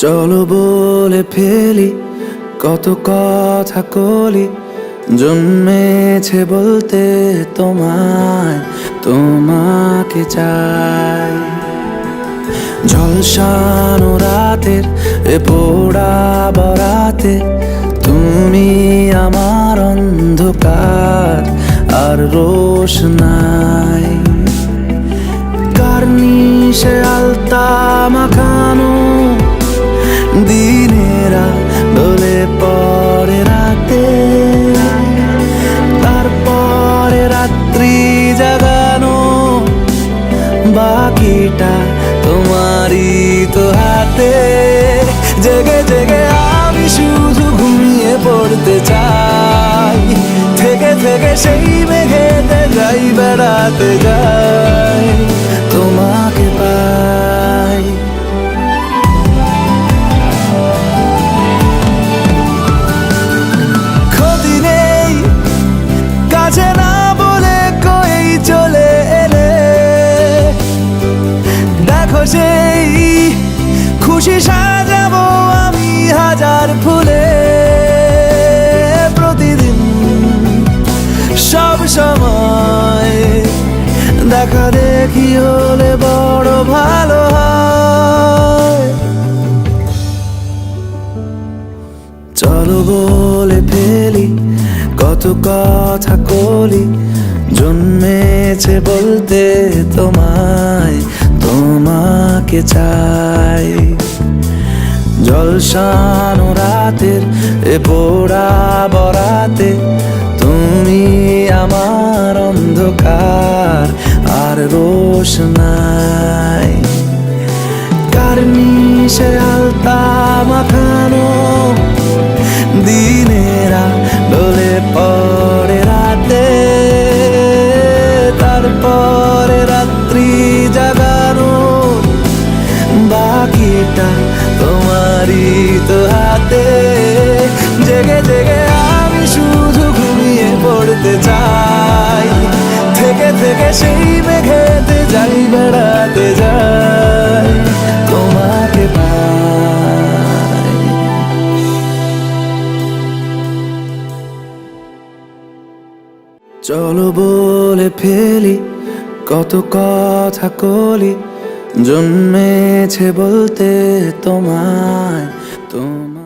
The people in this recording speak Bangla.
চলো বলে ফেলি কত কথা কলি, জন্মেছে বলতে তোমায়, তোমাকে চাই। ঝলসানো রাতের এ পোড়া বরাতে তুমি আমার অন্ধকার আর রোশনাই। কার্নিশে আলতা মাখানো দিনেরা ডলে পরে রাতে, তারপরে রাত্রি জাগানো বাকিটা তোমারই তো হাতে। জেগে জেগে আমি শুধু ঘুমিয়ে পড়তে চাই, থেকে থেকে সেই মেঘেতে যাই বেড়াতে যাই, তোমাকে পাই। ক্ষতি নেই কাছে না বলে কই চলে এলে, দেখো সেই খুশি সাজাবো আমি হাজার ফুলে। প্রতিদিন সব সময় দেখা দেখি হলে বড় ভালো হয়। চলো বলে ফেলি কত কথা কলি, জন্মেছে বলতে তোমায়, তোমাকে চাই। ঝলসানো রাতের এ পোড়া বরাতে তুমি আমার অন্ধকার আর রোশনাই। কার্নিশে আলতা মাখানো দিনেরা ডলে পরে রাতে, তারপরে রাত্রি জাগানো বাকিটা তোমারই তো হাতে। জেগে জেগে আমি শুধু ঘুমিয়ে পড়তে চাই, থেকে থেকে সেই মেঘেতে যাই বেড়াতে যাই, তোমাকে পাই। চলো বলে ফেলি কত কথা কলি, জন্মেছে বলতে তোমায়, তোমায়।